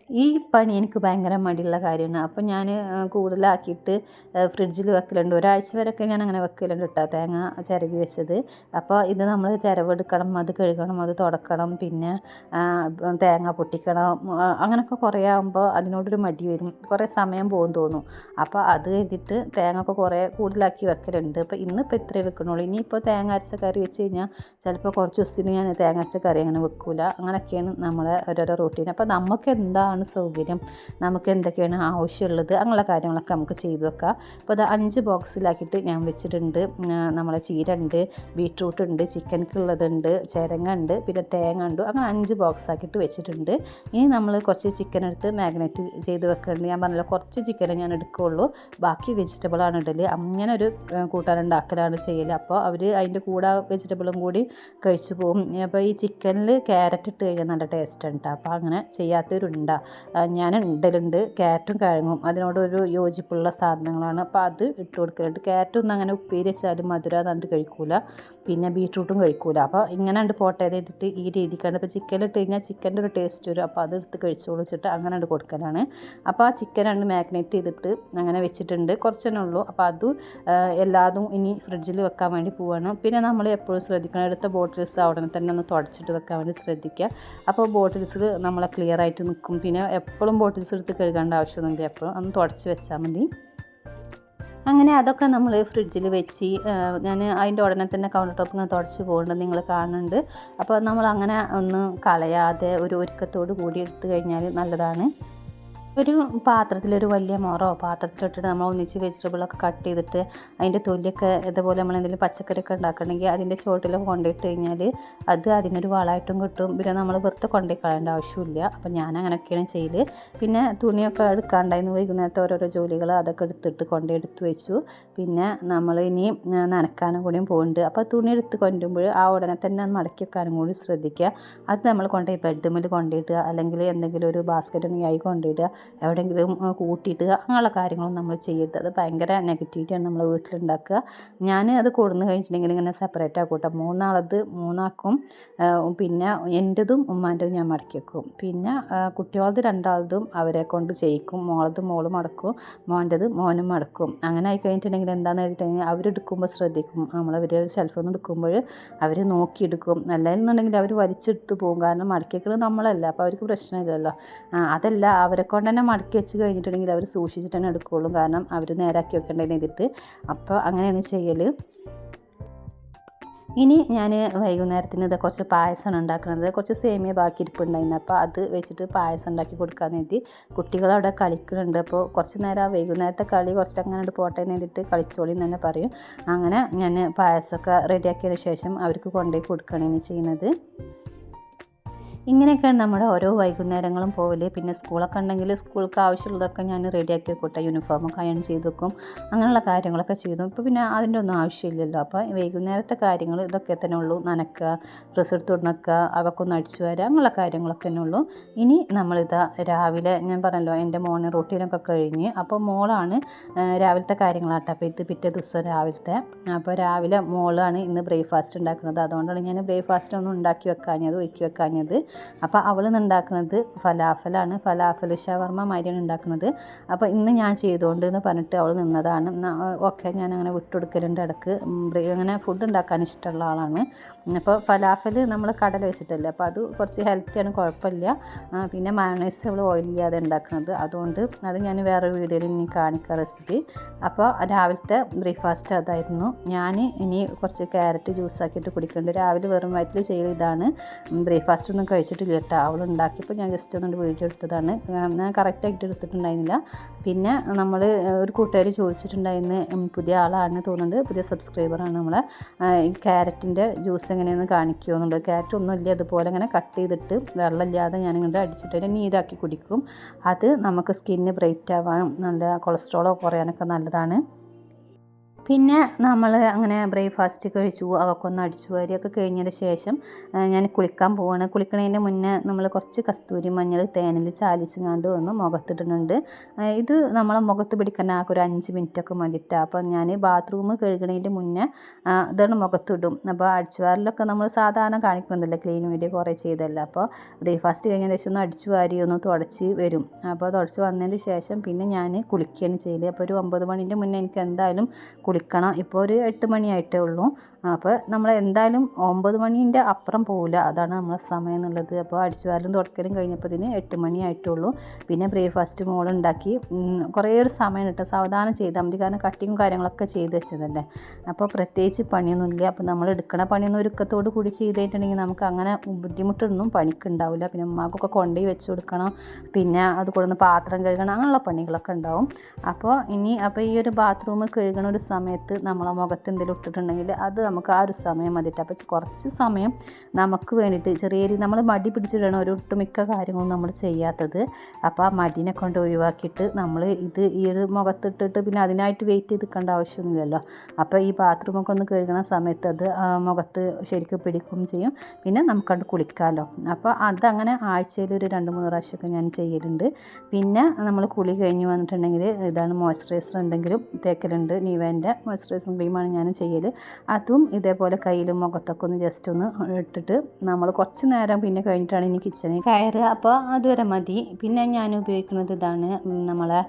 ഈ പണി എനിക്ക് ഭയങ്കര മടിയുള്ള കാര്യമാണ്. അപ്പോൾ ഞാൻ കൂടുതലാക്കിയിട്ട് ഫ്രിഡ്ജിൽ വെക്കലുണ്ട്. ഒരാഴ്ച വരെയൊക്കെ ഞാൻ അങ്ങനെ വെക്കലുണ്ട് കേട്ടോ, തേങ്ങ ചിരവി വെച്ചത്. അപ്പോൾ ഇത് നമ്മൾ ചിരവെടുക്കണം, അത് കഴുകണം, അത് തുടക്കണം, പിന്നെ തേങ്ങ പൊട്ടിക്കണം, അങ്ങനെയൊക്കെ കുറേ ആകുമ്പോൾ അതിനോടൊരു മടി വരും, കുറേ സമയം പോകും തോന്നും. അപ്പോൾ അത് കഴിഞ്ഞിട്ട് തേങ്ങ ഒക്കെ കുറേ കൂടുതലാക്കി വെക്കലുണ്ട്. അപ്പോൾ ഇന്നിപ്പോൾ ഇത്രയേ വെക്കണുള്ളൂ. ഇനിയിപ്പോൾ തേങ്ങ അരച്ച കറി വെച്ച് കഴിഞ്ഞാൽ ചിലപ്പോൾ കുറച്ച് ദിവസത്തിന് ഞാൻ തേങ്ങ അരച്ച കറി അങ്ങനെ വെക്കില്ല. അങ്ങനെയൊക്കെയാണ് നമ്മളെ ഓരോരോ റൂട്ടീൻ. അപ്പോൾ നമുക്ക് എന്താണ് സൗകര്യം, നമുക്ക് എന്തൊക്കെയാണ് ആവശ്യമുള്ളത്, അങ്ങനെയുള്ള കാര്യങ്ങളൊക്കെ നമുക്ക് ചെയ്തു വെക്കാം. അപ്പോൾ അത് 5 ബോക്സിലാക്കിയിട്ട് ഞാൻ വെച്ചിട്ടുണ്ട്. നമ്മളെ ചീര ഉണ്ട്, ബീട്രൂട്ട് ഉണ്ട്, ചിക്കൻക്കുള്ളതുണ്ട്, ചിരങ്ങ ഉണ്ട്, പിന്നെ തേങ്ങ ഉണ്ട്. അങ്ങനെ 5 ബോക്സ് ആക്കിയിട്ട് വെച്ചിട്ടുണ്ട്. ഇനി നമ്മൾ കുറച്ച് ചിക്കൻ എടുത്ത് മാഗ്നേറ്റ് ചെയ്ത് വെക്കുന്നുണ്ട്. ഞാൻ പറഞ്ഞല്ലോ കുറച്ച് ചിക്കനെ ഞാൻ എടുക്കുകയുള്ളൂ, ബാക്കി വെജിറ്റബിളാണ് ഇടൽ. അങ്ങനെ ഒരു കൂട്ടാനുണ്ടാക്കലാണ് ചെയ്യൽ. അപ്പോൾ അവർ അതിൻ്റെ കൂടെ വെജിറ്റബിളും കൂടി കഴിച്ചു പോകും. അപ്പോൾ ഈ ചിക്കനിൽ ക്യാരറ്റ് ഇട്ട് കഴിഞ്ഞാൽ നല്ല ടേസ്റ്റ് ഉണ്ട്. അപ്പോൾ അങ്ങനെ ചെയ്യാത്തവരുണ്ടാ, ഞാൻ ഇടലുണ്ട്. ക്യാരറ്റും കിഴങ്ങും അതിനോടൊരു യോജിപ്പുള്ള സാധനങ്ങളാണ്. അപ്പോൾ അത് ഇട്ട് കൊടുക്കലുണ്ട്. ക്യാരറ്റൊന്നും അങ്ങനെ ഉപ്പേരി വെച്ചാലും മധുര കണ്ട് കഴിക്കൂല, പിന്നെ ബീട്രൂട്ടും കഴിക്കൂല. അപ്പോൾ ഇങ്ങനെ ഉണ്ട് പോട്ടെ ചെയ്തിട്ട് ഈ രീതിക്കാണ്. ഇപ്പോൾ ചിക്കൻ ഇട്ട് കഴിഞ്ഞാൽ ചിക്കൻ്റെ ഒരു ടേസ്റ്റ് വരും. അപ്പോൾ അതെടുത്ത് കഴിച്ചോളൂ വെച്ചിട്ട് അങ്ങനെ ഉണ്ട് കൊടുക്കലാണ്. അപ്പോൾ ആ ചിക്കൻ മാഗ്നേറ്റ് ചെയ്തിട്ട് അങ്ങനെ വെച്ചിട്ടുണ്ട്. കുറച്ചെണ്ണേ ഉള്ളൂ. അപ്പോൾ അത് എല്ലാതും ഇനി ഫ്രിഡ്ജിൽ വെക്കാൻ വേണ്ടി പോവാണ്. പിന്നെ നമ്മൾ എപ്പോഴും ശ്രദ്ധിക്കണം, എടുത്ത ബോട്ടിൽസ് അവിടെ തന്നെ ഒന്ന് തുടച്ചിട്ട് വെക്കാൻ വേണ്ടി ശ്രദ്ധിക്കുക. അപ്പോൾ ബോട്ടിൽസിൽ നമ്മളെ ക്ലിയർ ആയിട്ട് നിൽക്കും. പിന്നെ എപ്പോഴും ബോട്ടിൽസ് എടുത്ത് കഴുകേണ്ട ആവശ്യമൊന്നുമില്ല, എപ്പോഴും ഒന്ന് തുടച്ച് വെച്ചാൽ മതി. അങ്ങനെ അതൊക്കെ നമ്മൾ ഫ്രിഡ്ജിൽ വെച്ച് ഞാൻ അതിൻ്റെ ഉടനെ തന്നെ കൗണ്ടർ ടോപ്പ് ഇങ്ങനെ തുടച്ച് പോകുന്നുണ്ട്, നിങ്ങൾ കാണുന്നുണ്ട്. അപ്പോൾ നമ്മൾ അങ്ങനെ ഒന്ന് കളയാതെ ഒരു ഒരുക്കത്തോട് കൂടി എടുത്തു കഴിഞ്ഞാൽ നല്ലതാണ്. ഒരു പാത്രത്തിലൊരു വലിയ മുറോ പാത്രത്തിലിട്ടിട്ട് നമ്മൾ ഒന്നിച്ച് വെജിറ്റബിളൊക്കെ കട്ട് ചെയ്തിട്ട് അതിൻ്റെ തൊലിയൊക്കെ ഇതുപോലെ നമ്മൾ എന്തെങ്കിലും പച്ചക്കറിയൊക്കെ ഉണ്ടാക്കണമെങ്കിൽ അതിൻ്റെ ചുവട്ടിലൊക്കെ കൊണ്ടുപോയിട്ട് കഴിഞ്ഞാൽ അത് അതിനൊരു വളമായിട്ടും കിട്ടും. പിന്നെ നമ്മൾ വെറുതെ കൊണ്ടുപോയി കളയേണ്ട ആവശ്യമില്ല. അപ്പോൾ ഞാൻ അങ്ങനെയൊക്കെയാണ് ചെയ്യൽ. പിന്നെ തുണിയൊക്കെ എടുക്കാണ്ടായിരുന്നു വൈകുന്നേരത്തെ ഓരോരോ ജോലികൾ അതൊക്കെ എടുത്ത് വെച്ചു. പിന്നെ നമ്മൾ ഇനി നനക്കാനും കൂടിയും പോകുന്നുണ്ട്. അപ്പോൾ തുണി എടുത്ത് കൊണ്ടുമ്പോൾ ആ ഉടനെ തന്നെ മടക്കി വെക്കാനും കൂടി ശ്രദ്ധിക്കുക. അത് നമ്മൾ കൊണ്ടുപോയി ബെഡ്മിൽ കൊണ്ടുപോയിടുക, അല്ലെങ്കിൽ എന്തെങ്കിലും ഒരു ബാസ്ക്കറ്റ് ഉണ്ടെങ്കിൽ ആയി കൊണ്ടുപോയിടുക, എവിടെയെങ്കിലും കൂട്ടിയിട്ട് അങ്ങനെയുള്ള കാര്യങ്ങളൊന്നും നമ്മൾ ചെയ്യരുത്. അത് ഭയങ്കര നെഗറ്റിവിറ്റിയാണ് നമ്മൾ വീട്ടിലുണ്ടാക്കുക. ഞാൻ അത് കൊടുന്ന് കഴിഞ്ഞിട്ടുണ്ടെങ്കിൽ ഇങ്ങനെ സെപ്പറേറ്റ് ആക്കും കേട്ടോ. മൂന്നാക്കും. പിന്നെ എൻ്റെതും ഉമ്മാൻ്റെതും ഞാൻ മടക്കി വെക്കും. പിന്നെ കുട്ടികളത് രണ്ടാളതും അവരെ കൊണ്ട് ചെയ്യിക്കും. മോളത് മോള് മടക്കും, മോൻ്റെത് മോനും മടക്കും. അങ്ങനെ ആയി കഴിഞ്ഞിട്ടുണ്ടെങ്കിൽ എന്താണെന്ന് വെച്ചിട്ടുണ്ടെങ്കിൽ അവരെടുക്കുമ്പോൾ ശ്രദ്ധിക്കും. നമ്മളവർ ഷെൽഫിൽ നിന്ന് എടുക്കുമ്പോൾ അവർ നോക്കിയെടുക്കും. അല്ലാന്നുണ്ടെങ്കിൽ അവർ വലിച്ചെടുത്ത് പോകും. കാരണം മടക്കി വെക്കുന്നത് നമ്മളല്ല, അപ്പോൾ അവർക്ക് പ്രശ്നമില്ലല്ലോ. അതല്ല, അവരെ കൊണ്ട് തന്നെ മടക്കി വെച്ച് കഴിഞ്ഞിട്ടുണ്ടെങ്കിൽ അവർ സൂക്ഷിച്ചിട്ട് തന്നെ എടുക്കുകയുള്ളൂ. കാരണം അവർ നേരാക്കി വെക്കേണ്ടതെന്ന് ചെയ്തിട്ട്. അപ്പോൾ അങ്ങനെയാണ് ചെയ്യൽ. ഇനി ഞാൻ വൈകുന്നേരത്തിന് കുറച്ച് പായസമാണ് ഉണ്ടാക്കുന്നത്. കുറച്ച് സേമിയ ബാക്കി ഇരിപ്പുണ്ടായിരുന്നു. അപ്പോൾ അത് വെച്ചിട്ട് പായസം ഉണ്ടാക്കി കൊടുക്കാമെന്ന് കരുതി. കുട്ടികളവിടെ കളിക്കുന്നുണ്ട്. അപ്പോൾ കുറച്ച് നേരം വൈകുന്നേരത്തെ കളി കുറച്ച് അങ്ങനെ പോട്ടെ എന്ന് കരുതിയിട്ട് കളിച്ചോളി എന്ന് തന്നെ പറയും. അങ്ങനെ ഞാൻ പായസമൊക്കെ റെഡിയാക്കിയതിന് ശേഷം അവർക്ക് കൊണ്ടുപോയി കൊടുക്കുകയാണ് ഇനി ചെയ്യുന്നത്. ഇങ്ങനെയൊക്കെയാണ് നമ്മുടെ ഓരോ വൈകുന്നേരങ്ങളും പോകല്. പിന്നെ സ്കൂളൊക്കെ ഉണ്ടെങ്കിൽ സ്കൂൾക്ക് ആവശ്യമുള്ളതൊക്കെ ഞാൻ റെഡിയാക്കി വെക്കട്ടെ. യൂണിഫോമൊക്കെ അയൺ ചെയ്ത് വെക്കും, അങ്ങനെയുള്ള കാര്യങ്ങളൊക്കെ ചെയ്തു. ഇപ്പോൾ പിന്നെ അതിൻ്റെ ഒന്നും ആവശ്യമില്ലല്ലോ. അപ്പോൾ വൈകുന്നേരത്തെ കാര്യങ്ങൾ ഇതൊക്കെ തന്നെ ഉള്ളൂ. നനക്കുക, ഡ്രസ്സ് എടുത്ത് കൊടുക്കുക, അതൊക്കെ ഒന്ന് അടിച്ചു വരിക, അങ്ങനെയുള്ള കാര്യങ്ങളൊക്കെ തന്നെ ഉള്ളൂ. ഇനി നമ്മളിതാ രാവിലെ ഞാൻ പറഞ്ഞല്ലോ എൻ്റെ മോർണിംഗ് റൂട്ടീനൊക്കെ കഴിഞ്ഞ്. അപ്പോൾ മോളാണ് രാവിലത്തെ കാര്യങ്ങളാട്ടെ. അപ്പോൾ ഇത് പിറ്റേ ദിവസം രാവിലത്തെ. അപ്പോൾ രാവിലെ മോളാണ് ഇന്ന് ബ്രേക്ക്ഫാസ്റ്റ് ഉണ്ടാക്കുന്നത്. അതുകൊണ്ടാണ് ഞാൻ ബ്രേക്ക്ഫാസ്റ്റ് ഒന്നും ഉണ്ടാക്കി വെക്കാഞ്ഞത്, ഒരുക്കി വെക്കാഞ്ഞത്. അപ്പോൾ അവൾ ഉണ്ടാക്കുന്നത് ഫലാഫലാണ്. ഫലാഫൽ ഷവർമ മാതിരിയാണ് ഉണ്ടാക്കുന്നത്. അപ്പോൾ ഇന്ന് ഞാൻ ചെയ്തുകൊണ്ട് എന്ന് പറഞ്ഞിട്ട് അവൾ നിന്നതാണ്. ഓക്കെ, ഞാൻ അങ്ങനെ വിട്ടുകൊടുക്കലുണ്ട് ഇടയ്ക്ക്. അങ്ങനെ ഫുഡ് ഉണ്ടാക്കാൻ ഇഷ്ടമുള്ള ആളാണ്. അപ്പോൾ ഫലാഫൽ നമ്മൾ കടല വെച്ചിട്ടല്ലേ, അപ്പോൾ അത് കുറച്ച് ഹെൽത്തിയാണ്, കുഴപ്പമില്ല. പിന്നെ മയോണൈസ് അവൾ ഓയിലില്ലാതെ ഉണ്ടാക്കുന്നത്. അതുകൊണ്ട് അത് ഞാൻ വേറെ വീഡിയോയിൽ ഇനി കാണിക്കാം റെസിപ്പി. അപ്പോൾ രാവിലത്തെ ബ്രേക്ക്ഫാസ്റ്റ് അതായിരുന്നു. ഞാൻ ഇനി കുറച്ച് ക്യാരറ്റ് ജ്യൂസാക്കിയിട്ട് കുടിക്കുന്നുണ്ട്. രാവിലെ വെറും വയറ്റിൽ ചെയ്ത് ഇതാണ്. ബ്രേക്ക്ഫാസ്റ്റ് ഒന്നും കഴിച്ചിട്ടില്ല കേട്ടോ. അവൾ ഉണ്ടാക്കിയപ്പോൾ ഞാൻ ജസ്റ്റ് ഒന്നുകൊണ്ട് വീഡിയോ എടുത്തതാണ്. ഞാൻ കറക്റ്റായിട്ട് എടുത്തിട്ടുണ്ടായിരുന്നില്ല. പിന്നെ നമ്മൾ ഒരു കൂട്ടുകാർ ചോദിച്ചിട്ടുണ്ടായിരുന്നു, പുതിയ ആളാണ് തോന്നുന്നുണ്ട്, പുതിയ സബ്സ്ക്രൈബറാണ് നമ്മളെ, ഈ ക്യാരറ്റിൻ്റെ ജ്യൂസ് എങ്ങനെയാണെന്ന് കാണിക്കുമോ എന്നുള്ളത്. ക്യാരറ്റ് ഒന്നുമില്ല, അതുപോലെ ഇങ്ങനെ കട്ട് ചെയ്തിട്ട് വെള്ളമില്ലാതെ ഞാനിങ്ങോട്ട് അടിച്ചിട്ട് അതിനെ നീരാക്കി കുടിക്കും. അത് നമുക്ക് സ്കിന്ന് ബ്രൈറ്റ് ആവാനും നല്ല കൊളസ്ട്രോളോ കുറയാനൊക്കെ നല്ലതാണ്. പിന്നെ നമ്മൾ അങ്ങനെ ബ്രേക്ക്ഫാസ്റ്റ് കഴിച്ചു, അതൊക്കെ ഒന്ന് അടിച്ചു വാരിയൊക്കെ കഴിഞ്ഞതിന് ശേഷം ഞാൻ കുളിക്കാൻ പോവാണ്. കുളിക്കുന്നതിന് മുന്നേ നമ്മൾ കുറച്ച് കസ്തൂരി മഞ്ഞൾ തേനിൽ ചാലിച്ചങ്ങാണ്ട് ഒന്ന് മുഖത്തിടുന്നുണ്ട്. ഇത് നമ്മളെ മുഖത്ത് പിടിക്കാൻ ആകെ ഒരു 5 മിനിറ്റൊക്കെ മതിട്ടാ. അപ്പോൾ ഞാൻ ബാത്റൂം കഴുകണതിൻ്റെ മുന്നേ ഇതാണ് മുഖത്തിടും. അപ്പോൾ അടിച്ചുവാരലൊക്കെ നമ്മൾ സാധാരണ കാണിക്കുന്നതല്ല, ക്ലീൻ വീഡിയോ കുറേ ചെയ്തല്ല. അപ്പോൾ ബ്രേക്ക്ഫാസ്റ്റ് കഴിഞ്ഞതിന് ശേഷം ഒന്ന് അടിച്ചു വാരി ഒന്ന് തുടച്ച് വരും. അപ്പോൾ തുടച്ച് വന്നതിന് ശേഷം പിന്നെ ഞാൻ കുളിക്കുകയാണ് ചെയ്യൽ. അപ്പോൾ ഒരു 9 മണിൻ്റെ മുന്നേ എനിക്ക് എന്തായാലും കുളിക്കണം. ഇപ്പോൾ ഒരു 8 മണിയായിട്ടേ ഉള്ളൂ. അപ്പോൾ നമ്മൾ എന്തായാലും 9 മണീൻ്റെ അപ്പുറം പോകില്ല, അതാണ് നമ്മളെ സമയം എന്നുള്ളത്. അപ്പോൾ അടിച്ചുവാരലും തുടക്കലും കഴിഞ്ഞപ്പോൾ 8 മണിയായിട്ടുള്ളൂ. പിന്നെ ബ്രേക്ക്ഫാസ്റ്റ് മോളുണ്ടാക്കി. കുറേ ഒരു സമയം കിട്ടും, സാവധാനം ചെയ്താൽ മതി. കാരണം കട്ടിങ്ങും കാര്യങ്ങളൊക്കെ ചെയ്ത് വെച്ചതല്ലേ. അപ്പോൾ പ്രത്യേകിച്ച് പണിയൊന്നുമില്ല. അപ്പോൾ നമ്മൾ എടുക്കണ പണിയൊന്നും ഒരുക്കത്തോട് കൂടി ചെയ്തിട്ടുണ്ടെങ്കിൽ നമുക്ക് അങ്ങനെ ബുദ്ധിമുട്ടൊന്നും പണിക്കുണ്ടാവില്ല. പിന്നെ ഉമ്മാക്കൊക്കെ കൊണ്ടുപോയി വെച്ച് കൊടുക്കണം, പിന്നെ അത് കൊടുന്ന് പാത്രം കഴുകണം, അങ്ങനെയുള്ള പണികളൊക്കെ ഉണ്ടാവും. അപ്പോൾ ഈ ഒരു ബാത്റൂം കഴുകണ ഒരു സമയത്ത് നമ്മളെ മുഖത്ത് എന്തെങ്കിലും ഇട്ടിട്ടുണ്ടെങ്കിൽ അത് നമുക്ക് ആ ഒരു സമയം മതിയിട്ട്. അപ്പോൾ കുറച്ച് സമയം നമുക്ക് വേണ്ടിയിട്ട് ചെറിയ നമ്മൾ മടി പിടിച്ചിടണം ഒരു ഒട്ടുമിക്ക കാര്യങ്ങളും നമ്മൾ ചെയ്യാത്തത്. അപ്പോൾ ആ മടിനെ കൊണ്ട് ഒഴിവാക്കിയിട്ട് നമ്മൾ ഈ ഒരു മുഖത്തിട്ടിട്ട് പിന്നെ അതിനായിട്ട് വെയിറ്റ് ചെയ്ത് നിൽക്കേണ്ട ആവശ്യമൊന്നുമില്ലല്ലോ. അപ്പോൾ ഈ ബാത്റൂമൊക്കെ ഒന്ന് കഴുകണ സമയത്ത് അത് മുഖത്ത് ശരിക്കും പിടിക്കും ചെയ്യും. പിന്നെ നമുക്കത് കുളിക്കാമല്ലോ. അപ്പോൾ അതങ്ങനെ ആഴ്ചയിൽ ഒരു 2-3 പ്രാവശ്യമൊക്കെ ഞാൻ ചെയ്യലുണ്ട്. പിന്നെ നമ്മൾ കുളി കഴിഞ്ഞ് വന്നിട്ടുണ്ടെങ്കിൽ ഇതാണ് മോയ്സ്ചറൈസർ എന്തെങ്കിലും തേക്കലുണ്ട്. നിവേൻ്റെ മോയ്സ്ചറൈസിങ് ക്രീമാണ് ഞാൻ ചെയ്യൽ. അതും ഇതേപോലെ കയ്യിലും മുഖത്തൊക്കെ ഒന്ന് ജസ്റ്റ് ഒന്ന് ഇട്ടിട്ട് നമ്മൾ കുറച്ച് നേരം പിന്നെ കഴിഞ്ഞിട്ടാണ് ഇനി കിച്ചണിൽ കയറുക. അപ്പോൾ അതുവരെ മതി. പിന്നെ ഞാൻ ഉപയോഗിക്കുന്നത് ഇതാണ് നമ്മളെ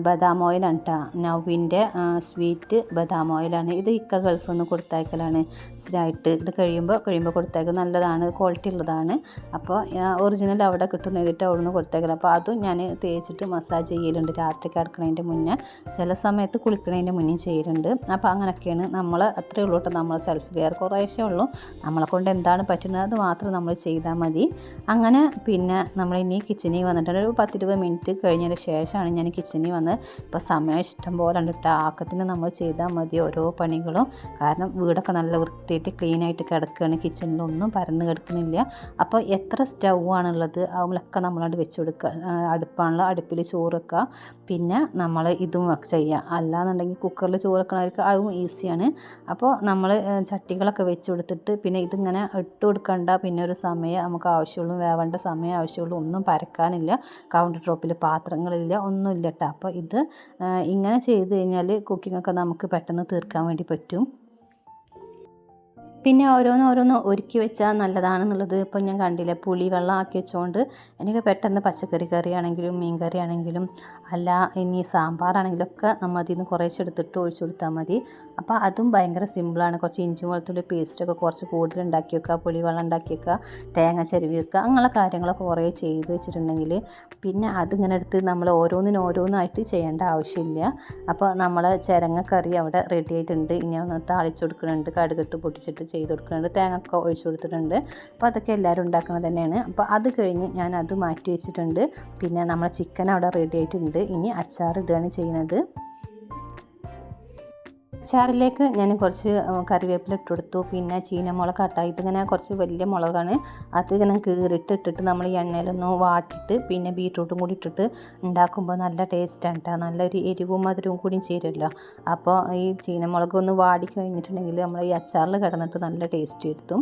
ബദാം ഓയിലാണ് കേട്ടോ. നവിൻ്റെ സ്വീറ്റ് ബദാം ഓയിലാണ്. ഇത് ഇക്ക ഗൾഫിൽ നിന്ന് കൊടുത്തയക്കലാണ് സ്ഥിരമായിട്ട്. ഇത് കഴിയുമ്പോൾ കൊടുത്തയക്കും, നല്ലതാണ്, ക്വാളിറ്റി ഉള്ളതാണ്. അപ്പോൾ ഒറിജിനൽ അവിടെ കിട്ടുന്ന ചെയ്തിട്ട് അവിടെ നിന്ന് കൊടുത്തയക്കണം. അപ്പോൾ അതും ഞാൻ തേച്ചിട്ട് മസാജ് ചെയ്യലുണ്ട് രാത്രി കിടക്കുന്നതിൻ്റെ മുന്നേ. ചില സമയത്ത് കുളിക്കുന്നതിൻ്റെ മുന്നേ ചെയ്യലുണ്ട്. എടുക്കുന്നുണ്ട്. അപ്പോൾ അങ്ങനെയൊക്കെയാണ് നമ്മൾ അത്രയേ ഉള്ളൂ കേട്ടോ നമ്മൾ സെൽഫ് കെയർ. കുറേശ്ശേ ഉള്ളൂ, നമ്മളെ കൊണ്ട് എന്താണ് പറ്റുന്നത് അത് മാത്രം നമ്മൾ ചെയ്താൽ മതി. അങ്ങനെ പിന്നെ നമ്മളിനി കിച്ചണിൽ വന്നിട്ടുണ്ട്. ഒരു 10-20 മിനിറ്റ് കഴിഞ്ഞതിന് ശേഷമാണ് ഞാൻ കിച്ചണിൽ വന്നത്. ഇപ്പോൾ സമയം ഇഷ്ടം പോലെ ഉണ്ട് കേട്ടോ. ആക്കത്തിന് നമ്മൾ ചെയ്താൽ മതി ഓരോ പണികളും. കാരണം വീടൊക്കെ നല്ല വൃത്തിയായിട്ട് ക്ലീനായിട്ട് കിടക്കുകയാണ്. കിച്ചണിലൊന്നും പരന്ന് കിടക്കുന്നില്ല. അപ്പോൾ എത്ര സ്റ്റൗ ആണുള്ളത് അതിലൊക്കെ നമ്മളത് വെച്ച് കൊടുക്കുക. അടുപ്പാണല്ലോ, അടുപ്പിൽ ചോറ് വെക്കുക. പിന്നെ നമ്മൾ ഇതും ചെയ്യുക. അല്ലാന്നുണ്ടെങ്കിൽ കുക്കറിൽ ചോറ് വെക്കണവർക്ക് അതും ഈസിയാണ്. അപ്പോൾ നമ്മൾ ചട്ടികളൊക്കെ വെച്ച് കൊടുത്തിട്ട് പിന്നെ ഇതിങ്ങനെ ഇട്ട് കൊടുക്കണ്ട. പിന്നെ ഒരു സമയം നമുക്ക് ആവശ്യമുള്ളൂ, വേവേണ്ട സമയം ആവശ്യമുള്ളൂ. ഒന്നും പരക്കാനില്ല, കൗണ്ടർ ടോപ്പിൽ പാത്രങ്ങളില്ല, ഒന്നുമില്ല കേട്ടോ. അപ്പോൾ ഇത് ഇങ്ങനെ ചെയ്ത് കഴിഞ്ഞാൽ കുക്കിങ്ങൊക്കെ നമുക്ക് പെട്ടെന്ന് തീർക്കാൻ വേണ്ടി പറ്റും. പിന്നെ ഓരോന്ന് ഒരുക്കി വെച്ചാൽ നല്ലതാണെന്നുള്ളത് ഇപ്പോൾ ഞാൻ കണ്ടില്ലേ, പുളി വെള്ളം ആക്കി വെച്ചുകൊണ്ട് എനിക്ക് പെട്ടെന്ന് പച്ചക്കറി കറി ആണെങ്കിലും മീൻ കറി ആണെങ്കിലും അല്ല ഇനി സാമ്പാറാണെങ്കിലും ഒക്കെ നമ്മൾ അതിൽ നിന്ന് കുറേശ്ശെ എടുത്തിട്ട് ഒഴിച്ചു കൊടുത്താൽ മതി. അപ്പോൾ അതും ഭയങ്കര സിമ്പിളാണ്. കുറച്ച് ഇഞ്ചി വെളുത്തുള്ളി പേസ്റ്റൊക്കെ കുറച്ച് കൂടുതൽ ഉണ്ടാക്കി വെക്കുക, പുളി വെള്ളം ഉണ്ടാക്കി വെക്കുക, തേങ്ങ ചിരവി വെക്കുക, അങ്ങനെയുള്ള കാര്യങ്ങളൊക്കെ കുറേ ചെയ്ത് വെച്ചിട്ടുണ്ടെങ്കിൽ പിന്നെ അതിങ്ങനെ എടുത്ത് നമ്മൾ ഓരോന്നായിട്ട് ചെയ്യേണ്ട ആവശ്യമില്ല. അപ്പോൾ നമ്മൾ ചിരങ്ങ കറി അവിടെ റെഡി ആയിട്ടുണ്ട്. ഇനി ഒന്ന് താളിച്ച് കൊടുക്കുന്നുണ്ട്, കടുകിട്ട് പൊട്ടിച്ചിട്ട് ചെയ്ത് കൊടുക്കുന്നുണ്ട്, തേങ്ങ ഒഴിച്ചു കൊടുത്തിട്ടുണ്ട്. അപ്പോൾ അതൊക്കെ എല്ലാവരും ഉണ്ടാക്കുന്നത് തന്നെയാണ്. അപ്പോൾ അത് കഴിഞ്ഞ് ഞാൻ അത് മാറ്റി വെച്ചിട്ടുണ്ട്. പിന്നെ നമ്മളെ ചിക്കൻ അവിടെ റെഡി ആയിട്ടുണ്ട്. ഇനി അച്ചാർ ഇടുകയാണ് ചെയ്യുന്നത്. അച്ചാറിലേക്ക് ഞാൻ കുറച്ച് കറിവേപ്പില ഇട്ട് കൊടുത്തു. പിന്നെ ചീനമുളക് കട്ടായിട്ട് ഇങ്ങനെ കുറച്ച് വലിയ മുളകാണ്, അത് ഇങ്ങനെ കീറിട്ടിട്ട് നമ്മൾ ഈ എണ്ണയിലൊന്ന് വാട്ടിയിട്ട് പിന്നെ ബീറ്റ്റൂട്ടും കൂടി ഇട്ടിട്ട് ഉണ്ടാക്കുമ്പോൾ നല്ല ടേസ്റ്റാണ് കേട്ടോ. നല്ലൊരു എരിവും മധുരവും കൂടി ചേരുമല്ലോ. അപ്പോൾ ഈ ചീനമുളക് ഒന്ന് വാടി കഴിഞ്ഞിട്ടുണ്ടെങ്കിൽ നമ്മൾ ഈ അച്ചാറിൽ കിടന്നിട്ട് നല്ല ടേസ്റ്റ് വരുത്തും.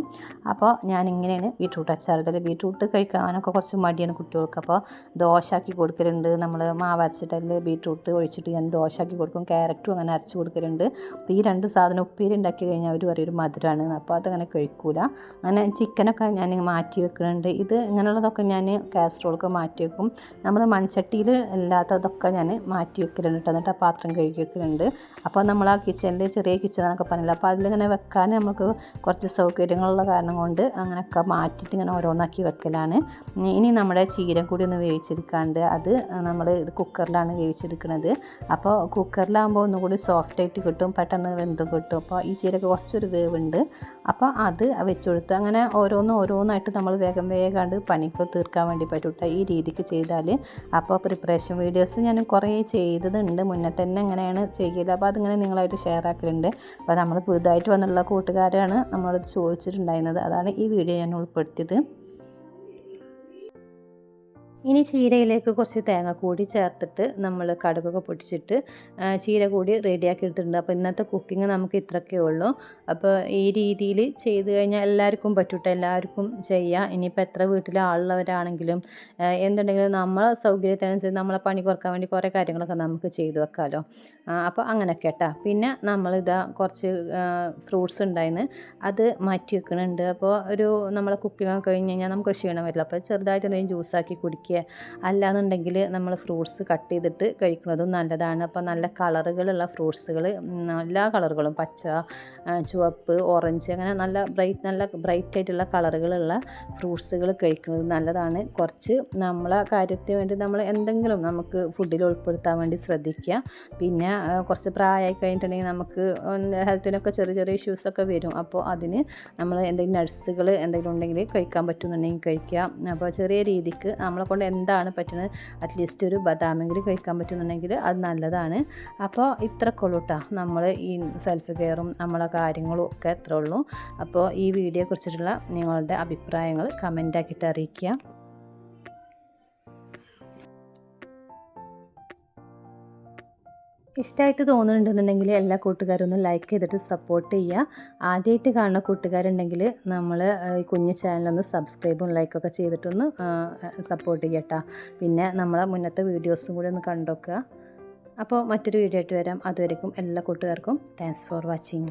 അപ്പോൾ ഞാനിങ്ങനെയാണ് ബീറ്റ്റൂട്ട് അച്ചാറിടൽ. ബീറ്റ്റൂട്ട് കഴിക്കാനൊക്കെ കുറച്ച് മടിയാണ് കുട്ടികൾക്ക്. അപ്പോൾ ദോശയാക്കി കൊടുക്കലുണ്ട്. നമ്മൾ മാവ് അരച്ചിട്ടതിൽ ബീറ്റ്റൂട്ട് ഒഴിച്ചിട്ട് ഞാൻ ദോശയാക്കി കൊടുക്കും. ക്യാരറ്റും അങ്ങനെ അരച്ച് കൊടുക്കലുണ്ട്. അപ്പോൾ ഈ രണ്ട് സാധനം ഉപ്പേരി ഉണ്ടാക്കി കഴിഞ്ഞാൽ അവർ പറയും ഒരു മധുരമാണ്, അപ്പോൾ അതങ്ങനെ കഴിക്കൂല. അങ്ങനെ ചിക്കനൊക്കെ ഞാൻ മാറ്റി വെക്കുന്നുണ്ട്. ഇത് ഇങ്ങനെയുള്ളതൊക്കെ ഞാൻ കാസറോളൊക്കെ മാറ്റി വെക്കും. നമ്മൾ മൺചട്ടിയിൽ അല്ലാത്തതൊക്കെ ഞാൻ മാറ്റി വെക്കലുണ്ട് കേട്ടോ. എന്നിട്ട് ആ പാത്രം കഴുകി വെക്കലുണ്ട്. അപ്പോൾ നമ്മൾ ആ കിച്ചണിൽ ചെറിയ കിച്ചണെന്നൊക്കെ പറഞ്ഞില്ല, അപ്പോൾ അതിലിങ്ങനെ വെക്കാൻ നമുക്ക് കുറച്ച് സൗകര്യങ്ങളുള്ള കാരണം കൊണ്ട് അങ്ങനെയൊക്കെ മാറ്റിയിട്ട് ഇങ്ങനെ ഓരോന്നാക്കി വെക്കലാണ്. ഇനി നമ്മുടെ ചീര കൂടി ഒന്ന് വേവിച്ചെടുക്കാണ്ട്, അത് നമ്മൾ കുക്കറിലാണ് വേവിച്ചെടുക്കുന്നത്. അപ്പോൾ കുക്കറിലാകുമ്പോൾ ഒന്നുകൂടി സോഫ്റ്റായിട്ട് കിട്ടും, പെട്ടെന്ന് വെന്തും കിട്ടും. അപ്പോൾ ഈ ചീരക്ക് കുറച്ചൊരു വേവുണ്ട്. അപ്പോൾ അത് വെച്ച് കൊടുത്ത് അങ്ങനെ ഓരോന്നായിട്ട് നമ്മൾ വേഗാണ്ട് പണിക്ക് തീർക്കാൻ വേണ്ടി പറ്റൂട്ടോ ഈ രീതിക്ക് ചെയ്താൽ. അപ്പോൾ പ്രിപ്പറേഷൻ വീഡിയോസ് ഞാൻ കുറേ ചെയ്തതുണ്ട്, മുന്നേ തന്നെ എങ്ങനെയാണ് ചെയ്യല്. അപ്പോൾ അതിങ്ങനെ നിങ്ങളായിട്ട് ഷെയർ ആക്കലുണ്ട്. അപ്പോൾ നമ്മൾ പുതുതായിട്ട് വന്നുള്ള കൂട്ടുകാരാണ് നമ്മളത് ചോദിച്ചിട്ടുണ്ടായിരുന്നത്, അതാണ് ഈ വീഡിയോ ഞാൻ ഉൾപ്പെടുത്തിയത്. ഇനി ചീരയിലേക്ക് കുറച്ച് തേങ്ങ കൂടി ചേർത്തിട്ട് നമ്മൾ കടുകൊക്കെ പൊട്ടിച്ചിട്ട് ചീര കൂടി റെഡിയാക്കി എടുത്തിട്ടുണ്ട്. അപ്പോൾ ഇന്നത്തെ കുക്കിംഗ് നമുക്ക് ഇത്രയൊക്കെ ഉള്ളൂ. അപ്പോൾ ഈ രീതിയിൽ ചെയ്ത് കഴിഞ്ഞാൽ എല്ലാവർക്കും പറ്റൂട്ടെ, എല്ലാവർക്കും ചെയ്യാം. ഇനിയിപ്പോൾ എത്ര വീട്ടിൽ ആളുള്ളവരാണെങ്കിലും എന്തുണ്ടെങ്കിലും നമ്മളെ സൗകര്യത്തിനനുസരിച്ച് നമ്മളെ പണി കുറക്കാൻ വേണ്ടി കുറേ കാര്യങ്ങളൊക്കെ നമുക്ക് ചെയ്തു വെക്കാമല്ലോ. അപ്പോൾ അങ്ങനെയൊക്കെ കേട്ടോ. പിന്നെ നമ്മളിതാ കുറച്ച് ഫ്രൂട്ട്സ് ഉണ്ടായിരുന്നു, അത് മാറ്റി വെക്കുന്നുണ്ട്. അപ്പോൾ നമ്മളെ കുക്കിംഗ് കഴിഞ്ഞ് കഴിഞ്ഞാൽ നമുക്ക് ക്ഷീണം വരില്ല. അപ്പോൾ ചെറുതായിട്ട് എന്തെങ്കിലും ജ്യൂസാക്കി കുടിക്കുക, അല്ലാന്നുണ്ടെങ്കിൽ നമ്മൾ ഫ്രൂട്ട്സ് കട്ട് ചെയ്തിട്ട് കഴിക്കുന്നതും നല്ലതാണ്. അപ്പോൾ നല്ല കളറുകളുള്ള ഫ്രൂട്ട്സുകൾ, എല്ലാ കളറുകളും പച്ച, ചുവപ്പ്, ഓറഞ്ച്, അങ്ങനെ നല്ല ബ്രൈറ്റ് ആയിട്ടുള്ള കളറുകളുള്ള ഫ്രൂട്ട്സുകൾ കഴിക്കുന്നത് നല്ലതാണ്. കുറച്ച് നമ്മളെ കാര്യത്തിന് വേണ്ടി നമ്മൾ എന്തെങ്കിലും നമുക്ക് ഫുഡിൽ ഉൾപ്പെടുത്താൻ വേണ്ടി ശ്രദ്ധിക്കുക. പിന്നെ കുറച്ച് പ്രായമായി കഴിഞ്ഞിട്ടുണ്ടെങ്കിൽ നമുക്ക് ഹെൽത്തിനൊക്കെ ചെറിയ ഇഷ്യൂസൊക്കെ വരും. അപ്പോൾ അതിന് നമ്മൾ എന്തെങ്കിലും നട്ട്സുകൾ എന്തെങ്കിലും ഉണ്ടെങ്കിൽ കഴിക്കാൻ പറ്റുന്നുണ്ടെങ്കിൽ കഴിക്കുക. അപ്പോൾ ചെറിയ രീതിക്ക് നമ്മളെ കൊണ്ട് എന്താണ് പറ്റുന്നത്, അറ്റ്ലീസ്റ്റ് ഒരു ബദാമെങ്കിലും കഴിക്കാൻ പറ്റുന്നുണ്ടെങ്കിൽ അത് നല്ലതാണ്. അപ്പോൾ ഇത്രയൊക്കെ ഉള്ളൂ കേട്ടോ നമ്മൾ ഈ സെൽഫ് കെയറും നമ്മളെ കാര്യങ്ങളും ഒക്കെ എത്ര ഉള്ളൂ. അപ്പോൾ ഈ വീഡിയോയെ കുറിച്ചിട്ടുള്ള നിങ്ങളുടെ അഭിപ്രായങ്ങൾ കമൻ്റാക്കിയിട്ട് അറിയിക്കുക. ഇഷ്ടമായിട്ട് തോന്നുന്നുണ്ടെന്നുണ്ടെങ്കിൽ എല്ലാ കൂട്ടുകാരും ഒന്ന് ലൈക്ക് ചെയ്തിട്ട് സപ്പോർട്ട് ചെയ്യുക. ആദ്യമായിട്ട് കാണുന്ന കൂട്ടുകാരുണ്ടെങ്കിൽ നമ്മൾ കുഞ്ഞു ചാനലൊന്ന് സബ്സ്ക്രൈബും ലൈക്കൊക്കെ ചെയ്തിട്ടൊന്ന് സപ്പോർട്ട് ചെയ്യട്ടോ. പിന്നെ നമ്മളെ മുന്നത്തെ വീഡിയോസും കൂടി ഒന്ന് കണ്ടോക്കുക. അപ്പോൾ മറ്റൊരു വീഡിയോ ആയിട്ട് വരാം. അതുവരെയും എല്ലാ കൂട്ടുകാർക്കും താങ്ക്സ് ഫോർ വാച്ചിങ്.